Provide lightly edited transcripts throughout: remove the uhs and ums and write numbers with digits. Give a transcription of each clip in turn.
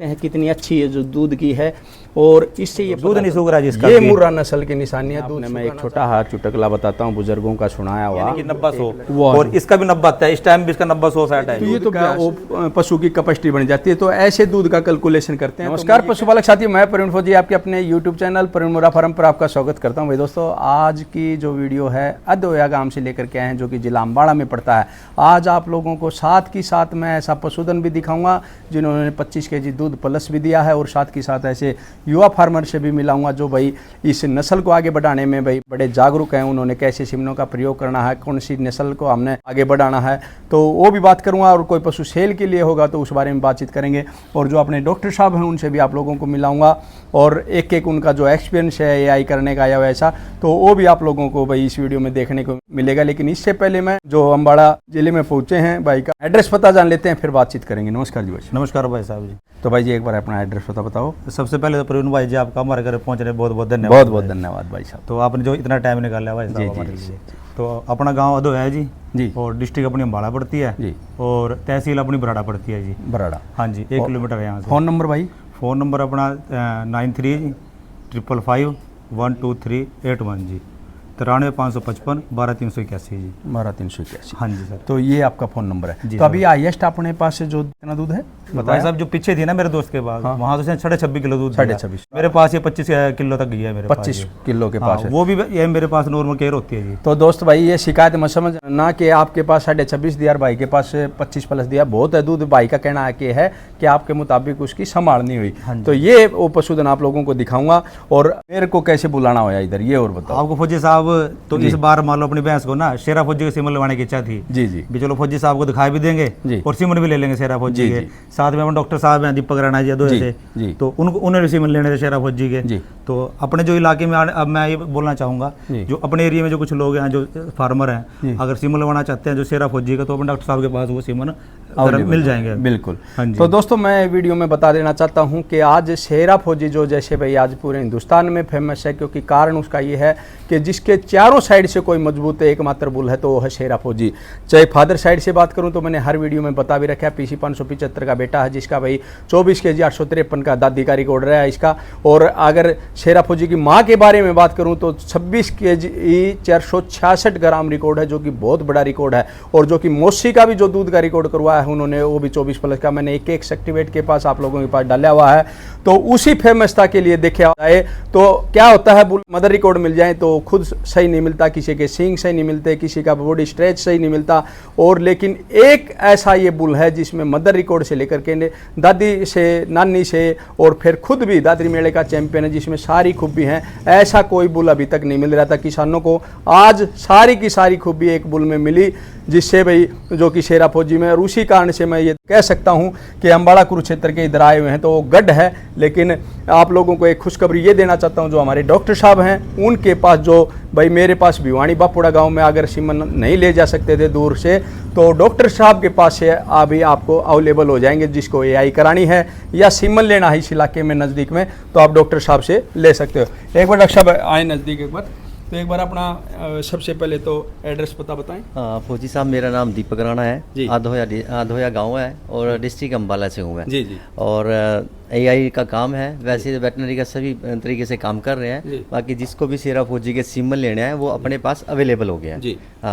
हैं कितनी अच्छी है जो दूध की है। और इससे ये दूध नहीं सूख रहा जिसका ये मुर्रा नस्ल की निशानी है। दूध मैं एक छोटा हाथ चुटकला बताता हूँ बुजुर्गों का सुनाया हुआ 90-100 और इसका भी 90 आता है। इस टाइम भी इसका 90-100 60 है। तो ये तो वो पशु की कैपेसिटी बन जाती है। तो ऐसे दूध का कैलकुलेशन करते हैं। नमस्कार पशुपालक साथियों, मैं प्रवीण फौजी आपके अपने यूट्यूब चैनल प्रवीण मुर्रा फार्म पर आपका स्वागत करता हूँ। भाई दोस्तों, आज की जो वीडियो है अधोया गांव से लेकर के आए हैं जो कि जिला अम्बाड़ा में पड़ता है। आज आप लोगों को साथ की साथ मैं ऐसा पशुधन भी दिखाऊंगा जिन्होंने 25 kg दूध प्लस भी दिया है और साथ के साथ ऐसे युवा फार्मर से भी मिलाऊंगा जो भाई इस नस्ल को आगे बढ़ाने में भाई बड़े जागरूक हैं। उन्होंने कैसे सिमनों का प्रयोग करना है, कौन सी नस्ल को हमने आगे बढ़ाना है, तो वो भी बात करूंगा। और कोई पशु सेल के लिए होगा तो उस बारे में बातचीत करेंगे। और जो अपने डॉक्टर साहब हैं उनसे भी आप लोगों को मिलाऊंगा और एक एक उनका जो एक्सपीरियंस है एआई करने का या वैसा, तो वो भी आप लोगों को भाई इस वीडियो में देखने को मिलेगा। लेकिन इससे पहले मैं जो अम्बाड़ा जिले में पहुंचे हैं भाई का एड्रेस पता जान लेते हैं, फिर बातचीत करेंगे। नमस्कार जी भाई। नमस्कार भाई साहब जी। तो भाई जी एक बार अपना एड्रेस पता बताओ। सबसे पहले तो प्रवीण भाई जी आपका हमारे घर पहुंचने बहुत बहुत धन्यवाद। बहुत बहुत धन्यवाद भाई साहब। तो आपने जो इतना टाइम निकाला भाई साहब हमारे लिए। तो अपना गांव अधोया है जी और डिस्ट्रिक्ट अपनी अम्बाड़ा पड़ती है जी और तहसील अपनी बराड़ा पड़ती है जी। बराड़ा, हाँ जी, 1 किलोमीटर है यहाँ से। फ़ोन नंबर भाई? फ़ोन नंबर अपना 9355512381 जी, 93 555 12381 जी, 12381। हाँ जी सर। तो ये आपका फ़ोन नंबर है। जी तो अभी हाईएस्ट अपने पास से जो कितना दूध है भाई साहब, जो पीछे थी ना मेरे दोस्त के पास, वहाँ तो 26.5 किलो दूध, 26.5 मेरे पास ये 25 किलो तक गया है। मेरे 25 किलो के पास है। वो भी ये मेरे पास नॉर्मल केयर होती है जी। तो दोस्त भाई ये शिकायत मत समझ ना कि आपके पास 26.5 दिया और भाई के पास 25 प्लस दिया, बहुत है दूध। भाई का कहना है कि आपके मुताबिक उसकी संभाल नहीं हुई। तो ये वो पशुधन आप लोगों को दिखाऊंगा। और मेरे को कैसे बुलाना होया इधर ये और बताओ। आपको फौजी साहब तो इस बार मान लो अपनी भैंस को ना शेरा फौजी के सिमन लगवाने की इच्छा थी जी जी भी, चलो फौजी साहब को दिखा भी देंगे और सिमन भी ले लेंगे शेरा फौजी के। साथ में अपने डॉक्टर साहब हैं दीपक राणा जी अधोया से, तो उनको उन्हें भी सिमन लेने थे शेरा फौजी के। तो अपने जो इलाके में अब मैं ये बोलना चाहूंगा, जो अपने एरिया में जो कुछ लोग हैं जो फार्मर हैं, अगर सिमन लगवाना चाहते हैं जो शेरा फौजी का, तो अपने डॉक्टर साहब के पास वो सिमन मिल जाएंगे। बिल्कुल। तो दोस्तों मैं वीडियो में बता देना चाहता हूं कि आज शेरा फौजी जो जैसे भाई आज पूरे हिंदुस्तान में फेमस है, क्योंकि कारण उसका ये है कि जिसके चारों साइड से कोई मजबूत एकमात्र बुल है तो वो है शेरा फौजी। चाहे फादर साइड से बात करूं तो मैंने हर वीडियो में बता भी रखा है, PC 575 का बेटा है जिसका भाई 24 kg 853 का दादी का रिकॉर्ड रहा है इसका। और अगर शेरा फौजी की माँ के बारे में बात करूं तो 26 kg 466 ग्राम रिकॉर्ड है, जो कि बहुत बड़ा रिकॉर्ड है। और जो कि मौसी का भी जो दूध का रिकॉर्ड करवाया है उन्होंने, वो भी 24 प्लस का मैंने एक सर्टिफिकेट के पास आप लोगों के पास डाला हुआ है। तो उसी फेमसता के लिए देखा जाए तो क्या होता है, मदर रिकॉर्ड मिल जाए तो खुद सही नहीं मिलता, किसी के सींग सही नहीं मिलते, किसी का बॉडी स्ट्रेच सही नहीं मिलता। और लेकिन एक ऐसा ये बुल है जिसमें मदर रिकॉर्ड से लेकर के दादी से, नानी से और फिर खुद भी दादरी मेले का चैंपियन है, जिसमें सारी खूबी हैं। ऐसा कोई बुल अभी तक नहीं मिल रहा था किसानों को। आज सारी की सारी खूबी एक बुल में मिली, जिससे भाई जो कि शेरा फौजी में। और उसी कारण से मैं ये कह सकता हूं कि अम्बाड़ा कुरुक्षेत्र के इधर आए हुए हैं तो वो गढ़ है। लेकिन आप लोगों को एक खुशखबरी ये देना चाहता हूं, जो हमारे डॉक्टर साहब हैं उनके पास, जो भाई मेरे पास भिवानी बापुड़ा गांव में अगर सीमन नहीं ले जा सकते थे दूर से, तो डॉक्टर साहब के पास से अभी आपको अवेलेबल हो जाएंगे। जिसको एआई करानी है या सीमन लेना है इस इलाके में नज़दीक में, तो आप डॉक्टर साहब से ले सकते हो। एक बार डॉक्टर साहब आए नज़दीक एक बार, तो एक बार अपना सबसे पहले तो एड्रेस पता बताएं। फौजी साहब, मेरा नाम दीपक राणा है, अधोया गांव है और डिस्ट्रिक्ट अम्बाला से हूँ मैं जी। और एआई का काम है, वैसे वेटनरी का सभी तरीके से काम कर रहे हैं। बाकी जिसको भी शेरा फौजी के सीमन लेने हैं वो अपने पास अवेलेबल हो गया है।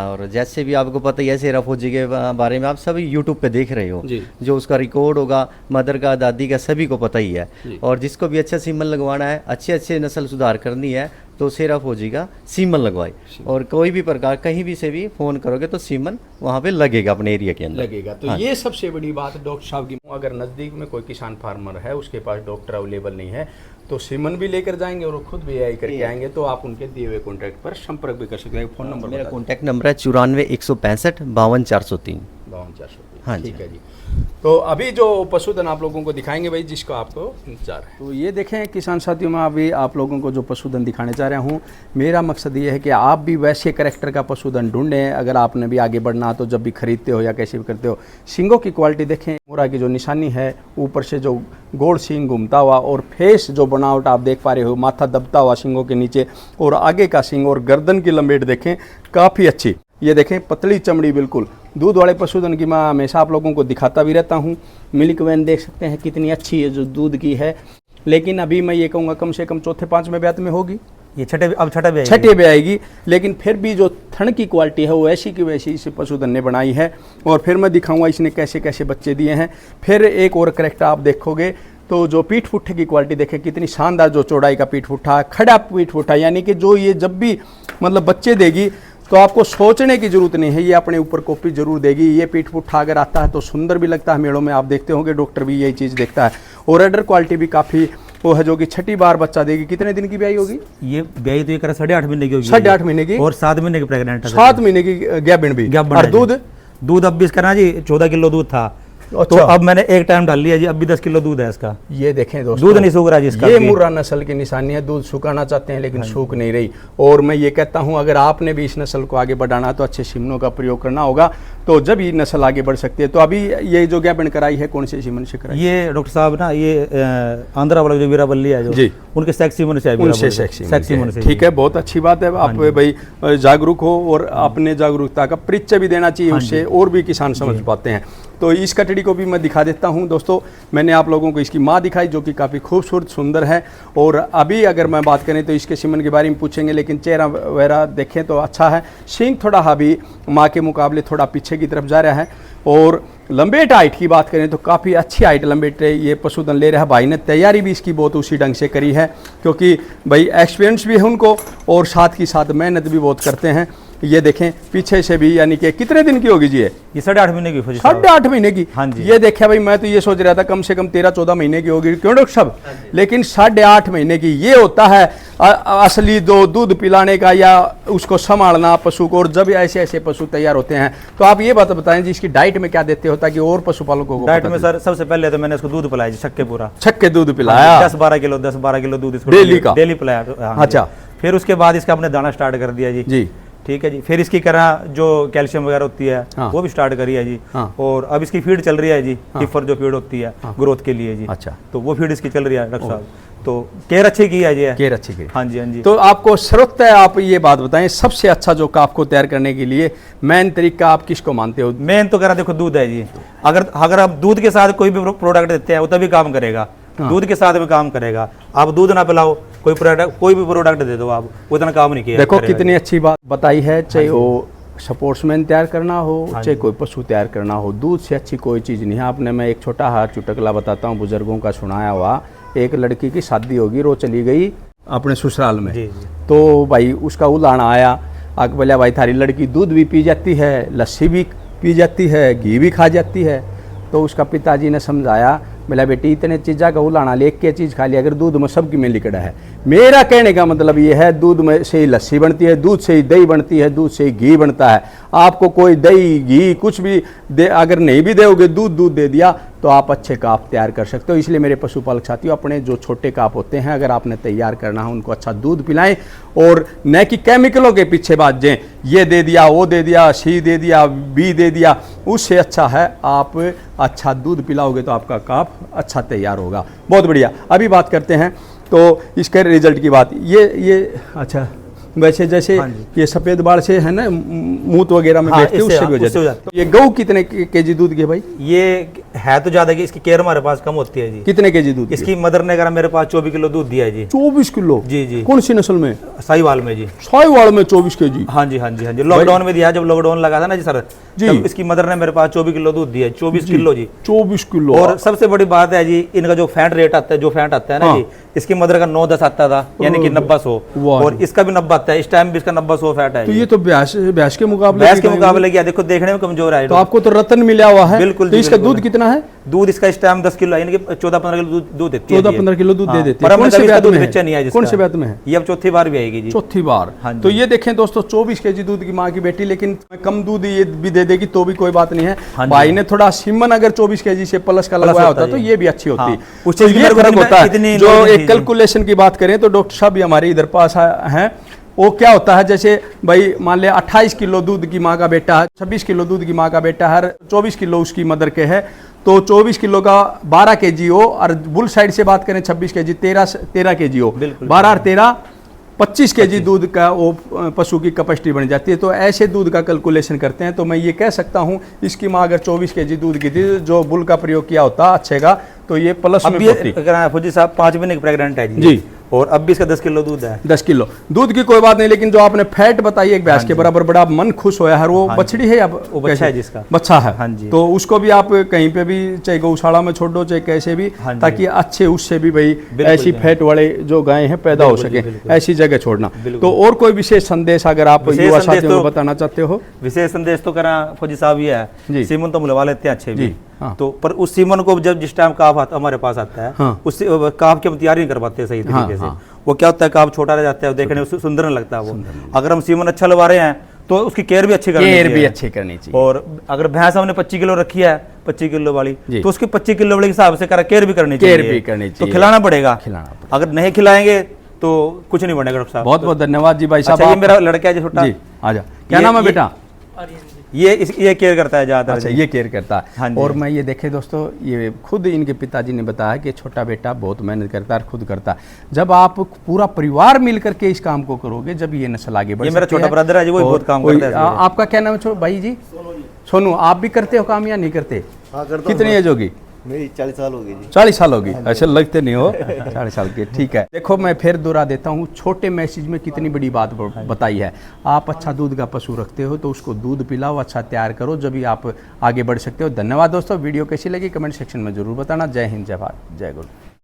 और जैसे भी आपको पता ही है शेरा फौजी के बारे में, आप सभी यूट्यूब पे देख रहे हो, जो उसका रिकॉर्ड होगा मदर का, दादी का, सभी को पता ही है। और जिसको भी अच्छा सीमन लगवाना है, अच्छे नस्ल सुधार करनी है, तो शेरा फौजी का सीमन लगवाए। और कोई भी प्रकार कहीं भी से भी फ़ोन करोगे तो सीमन वहाँ पे लगेगा, अपने एरिया के अंदर लगेगा। तो ये सबसे बड़ी बात डॉक्टर साहब की। अगर नज़दीक में कोई किसान फार्मर है उसके पास डॉक्टर अवेलेबल नहीं है तो सीमन भी लेकर जाएंगे और खुद भी एआई करके आएंगे, तो आप उनके दिए हुए कॉन्टैक्ट पर संपर्क भी कर सकते हैं। फ़ोन नंबर मेरा कॉन्टैक्ट नंबर है 94 165 52 403। हाँ ठीक है जी। तो अभी जो पशुधन आप लोगों को दिखाएंगे भाई, जिसको आपको इंतजार है, तो ये देखें किसान साथियों, मैं अभी आप लोगों को जो पशुधन दिखाने जा रहा हूँ, मेरा मकसद ये है कि आप भी वैसे कैरेक्टर का पशुधन ढूंढें। अगर आपने भी आगे बढ़ना तो जब भी खरीदते हो या कैसे भी करते हो, सींगों की क्वालिटी देखें, मोरा की जो निशानी है, ऊपर से जो गोल सींग घूमता हुआ और फेस जो बनावट आप देख पा रहे हो, माथा दबता हुआ सींगों के नीचे, और आगे का सींग और गर्दन की लंबेट देखें काफ़ी अच्छी। ये देखें पतली चमड़ी बिल्कुल, दूध वाले पशुधन की मैं हमेशा आप लोगों को दिखाता भी रहता हूँ। मिल्क वैन देख सकते हैं कितनी अच्छी है जो दूध की है, लेकिन अभी मैं ये कहूँगा कम से कम चौथे पाँचवें ब्यात में होगी, ये छठे पे आएगी। लेकिन फिर भी जो थन की क्वालिटी है वो ऐसी की वैसी इस पशुधन ने बनाई है। और फिर मैं दिखाऊंगा इसने कैसे कैसे बच्चे दिए हैं। फिर एक और करेक्ट आप देखोगे तो जो पीठ पुट्ठे की क्वालिटी देखें कितनी शानदार, जो चौड़ाई का पीठ पुट्ठा, खड़ा पीठ पुट्ठा, यानी कि जो ये जब भी मतलब बच्चे देगी तो आपको सोचने की जरूरत नहीं है, ये अपने ऊपर कॉपी जरूर देगी। ये पीठ पुट्ठा अगर आता है तो सुंदर भी लगता है, मेड़ों में आप देखते होंगे डॉक्टर भी यही चीज़ देखता है। और अडर क्वालिटी भी काफ़ी वो है, जो कि छठी बार बच्चा देगी। कितने दिन की ब्याई होगी? ये ब्याई तो ये करा 8.5 महीने की होगी। 8.5 महीने की और 7 महीने की प्रेग्नेंट है। 7 महीने की गैबिन भी। और दूध अब भी इसका ना जी 14 किलो दूध था। तो अब मैंने एक टाइम डाल लिया जी, अब भी 10 किलो दूध है इसका। ये देखें दोस्तों, दूध नहीं सूख रहा जी इसका। ये मुर्रा नस्ल की निशानी है, दूध सुखाना चाहते हैं लेकिन सूख नहीं रही। और मैं ये कहता हूं अगर आपने भी इस नस्ल को आगे बढ़ाना तो अच्छे सीमनों का प्रयोग करना होगा, तो जब ये नस्ल आगे बढ़ सकती है। तो अभी ये जो गैबन कराई है कौन से सीमन से कराई? ये डॉक्टर साहब ना ये आंध्रा वाला जो वीरावल्ली है जो जी, उनके सेक्स सीमन से है। ठीक है, बहुत अच्छी बात है। आप भाई जागरूक हो और अपने जागरूकता का परिचय भी देना चाहिए, उससे और भी किसान समझ पाते हैं। तो इस कटड़ी को भी मैं दिखा देता हूं दोस्तों। मैंने आप लोगों को इसकी माँ दिखाई जो कि काफ़ी खूबसूरत सुंदर है। और अभी अगर मैं बात करें तो इसके सीमन के बारे में पूछेंगे, लेकिन चेहरा वगैरह देखें तो अच्छा है। सींग थोड़ा अभी माँ के मुकाबले थोड़ा पीछे की तरफ जा रहा है। और लंबेट हाइट की बात करें तो काफ़ी अच्छी हाइट लंबेट ये पशुधन ले रहा है। भाई ने तैयारी भी इसकी बहुत उसी ढंग से करी है, क्योंकि भाई एक्सपीरियंस भी है उनको और साथ ही साथ मेहनत भी बहुत करते हैं। ये देखें पीछे से भी, यानी कि कितने दिन की होगी जी? ये 8.5 महीने की। 8.5 महीने की। हाँ जी। ये देखा भाई, मैं तो ये सोच रहा था कम से कम 13-14 महीने की होगी, क्यों डॉक्टर साहब? लेकिन 8.5 महीने की। ये होता है असली जो दूध पिलाने का या उसको संभालना पशु को। और जब ऐसे ऐसे पशु तैयार होते हैं तो आप ये बात बताएं जी, इसकी डाइट में क्या देते हो ताकि और पशुपालकों को? डाइट में सर सबसे पहले तो मैंने इसको दूध पिलाया जी, छक्के दूध पिलाया। 10-12 किलो दूध इसको डेली पिलाया। अच्छा, फिर उसके बाद इसका हमने दाना स्टार्ट कर दिया जी। ठीक है जी। फिर इसकी तरह जो कैल्शियम वगैरह होती है वो भी स्टार्ट करी है जी। और अब इसकी फीड चल रही है जी, टिफर जो फीड होती है ग्रोथ के लिए जी। अच्छा, तो वो फीड इसकी चल रही है डॉक्टर साहब। तो केयर अच्छी की है जी। केयर अच्छी की। हाँ जी, हाँ जी। तो आपको जरूरत है, आप ये बात बताएं सबसे अच्छा जो काफ को तैयार करने के लिए मेन तरीका आप किसको मानते हो? मेन तो करा देखो दूध है जी। अगर आप दूध के साथ कोई भी प्रोडक्ट देते हैं वो तभी काम करेगा। दूध के साथ भी काम करेगा। आप दूध ना पिलाओ, कोई भी प्रोडक्ट दे दो आप, वो इतना काम नहीं किया। देखो कितनी अच्छी बात बताई है। चाहे वो स्पोर्ट्समैन तैयार करना हो, चाहे कोई पशु तैयार करना हो, दूध से अच्छी कोई चीज़ नहीं है। आपने, मैं एक छोटा हाथ चुटकला बताता हूँ बुजुर्गों का सुनाया हुआ। एक लड़की की शादी होगी, रो चली गई अपने ससुराल में। जी। तो भाई उसका उलाना आया, आके बोला भाई थारी लड़की दूध भी पी जाती है, लस्सी भी पी जाती है, घी भी खा जाती है। तो उसका पिताजी ने समझाया, बोला बेटी इतने चीज़ा का उलाना ले, एक चीज़ खा ली, अगर दूध में सबकी में लिकड़ा है। मेरा कहने का मतलब ये है, दूध में से ही लस्सी बनती है, दूध से ही दही बनती है, दूध से ही घी बनता है। आपको कोई दही घी कुछ भी दे, अगर नहीं भी दोगे, दूध दे दिया तो आप अच्छे काफ तैयार कर सकते हो। इसलिए मेरे पशुपालक साथियों, अपने जो छोटे काफ होते हैं अगर आपने तैयार करना है उनको अच्छा दूध पिलाएं, और न कि केमिकलों के पीछे भागें, ये दे दिया, वो दे दिया, सी दे दिया, बी दे दिया। उससे अच्छा है आप अच्छा दूध पिलाओगे तो आपका काफ अच्छा तैयार होगा। बहुत बढ़िया। अभी बात करते हैं तो इसके रिजल्ट की बात। ये अच्छा, वैसे जैसे ये सफेद बाल से है ना, मूत वगैरह में बैठते उससे भी हो जाता है। तो ये गऊ कितने केजी दूध के भाई? ये है तो ज्यादा की, इसकी केयर हमारे पास कम होती है जी। कितने केजी दूध? इसकी मदर ने करा मेरे पास 24 किलो दूध दिया है जी। 24 किलो? जी जी। कौन सी नस्ल में? साहिवाल में जी। साहिवाल में 24 केजी? हाँ जी, हाँ जी, हाँ जी। लॉकडाउन में दिया, जब लॉकडाउन लगा था ना जी सर जी, तब इसकी मदर ने मेरे पास 24 किलो दूध दिया है। 24 किलो जी। 24 किलो। और सबसे बड़ी बात है जी, इनका जो फैट रेट आता है, जो फैट आता है ना जी, इसकी मदर का 9-10 आता था, यानी कि 90-100, और इसका भी 90 आता है। इस टाइम भी इसका 90-100 फैट है। तो ये तो भैंस के मुकाबले क्या, देखो देखने में कमजोर है। तो आपको तो रतन मिला हुआ है। बिल्कुल। तो इसका दूध कितना है? दूध इसका इस टाइम 10 किलो, यानी कि 14-15 किलो दूध देती है। 14-15 किलो दूध दे देती है। पर हमने कभी इसका दूध बेचा नहीं है। कौन से बैत में है? ये अब चौथी बार भी आएगी जी। चौथी बार। तो ये देखें दोस्तों, 24 केजी दूध की माँ की बेटी, लेकिन कम दूध ये भी दे देगी तो भी कोई बात नहीं है। भाई ने थोड़ा सीमन अगर 24 केजी से प्लस का लगवाया होता तो ये भी अच्छी होती। उससे ये फर्क होता है। जो एक कैलकुलेशन की बात करें तो डॉक्टर साहब भी हमारे इधर पास हैं, वो क्या होता है, जैसे भाई मान लिया 28 किलो दूध की माँ का बेटा है, 26 किलो दूध की माँ का बेटा है, 24 किलो उसकी मदर के है, तो 24 किलो का 12 केजी हो, और बुल साइड से बात करें 26 केजी, 13 केजी हो, 12 और 13 25 केजी दूध का वो पशु की कैपेसिटी बन जाती है। तो ऐसे दूध का कैलकुलेशन करते हैं तो मैं ये कह सकता हूँ इसकी माँ अगर 24 केजी दूध की थी, जो बुल का प्रयोग किया होता अच्छे का, तो ये प्लस में होती। फौजी साहब 5 महीने की प्रेग्नेंट है जी, और अब भी इसका 10 किलो दूध है। 10 किलो दूध की कोई बात नहीं, लेकिन जो आपने फैट बताई एक भैंस के बराबर, बड़ा मन खुश होया है। वो बछड़ी है या वो बच्चा है जिसका बच्चा है? हाँ जी। तो उसको भी आप कहीं पे भी चाहे गौशाला में छोड़ दो चाहे कैसे भी, ताकि अच्छे उससे भी भाई ऐसी फैट वाले जो गाय हैं पैदा हो सके, ऐसी जगह छोड़ना। तो और कोई विशेष संदेश अगर आप युवा साथियों को बताना चाहते हो? विशेष संदेश तो करा फौजी साहब ये है, सीमन तो बुलवा लेते हैं अच्छे भी, तो पर उस सीमन को जब जिस टाइम काफ हमारे पास आता है, उस काफ की हम तैयारी नहीं कर पाते सही तरीके से। वो क्या होता है, काफ छोटा रह जाता है, देखने में सुंदर नहीं लगता वो। अगर हम सीमन अच्छा लगा रहे हैं तो उसकी केयर भी अच्छी करनी चाहिए। और अगर भैंस हमने 25 किलो रखी है, 25 किलो वाली, तो उसकी 25 किलो वाले के हिसाब से केयर भी करनी चाहिए। तो खिलाना पड़ेगा, अगर नहीं खिलाएंगे तो कुछ नहीं बनेगा। डॉक्टर साहब बहुत बहुत धन्यवाद जी। भाई साहब ये मेरा लड़का है जो छोटा, आजा, क्या नाम है बेटा? ये केयर करता है ज्यादातर। अच्छा, ये केयर करता है। हाँ और मैं ये देखे दोस्तों, ये खुद इनके पिताजी ने बताया कि छोटा बेटा बहुत मेहनत करता है, खुद करता है। जब आप पूरा परिवार मिल करके इस काम को करोगे, जब ये नस्ल आगे बढ़, ये मेरा छोटा ब्रदर है जी, वो बहुत काम करता है। आपका क्या नाम है भाई जी? सोनू। आप भी करते हो काम या नहीं करते? कितनी एज होगी? मेरी 40 साल होगी जी। 40 साल होगी? ऐसे लगते नहीं हो 40 साल के। ठीक है, देखो मैं फिर दोहरा देता हूँ, छोटे मैसेज में कितनी बड़ी बात बताई है। आप अच्छा दूध का पशु रखते हो तो उसको दूध पिलाओ, अच्छा तैयार करो, जब भी आप आगे बढ़ सकते हो। धन्यवाद दोस्तों। वीडियो कैसी लगी कमेंट सेक्शन में जरूर बताना। जय हिंद, जय भारत, जय गुरु।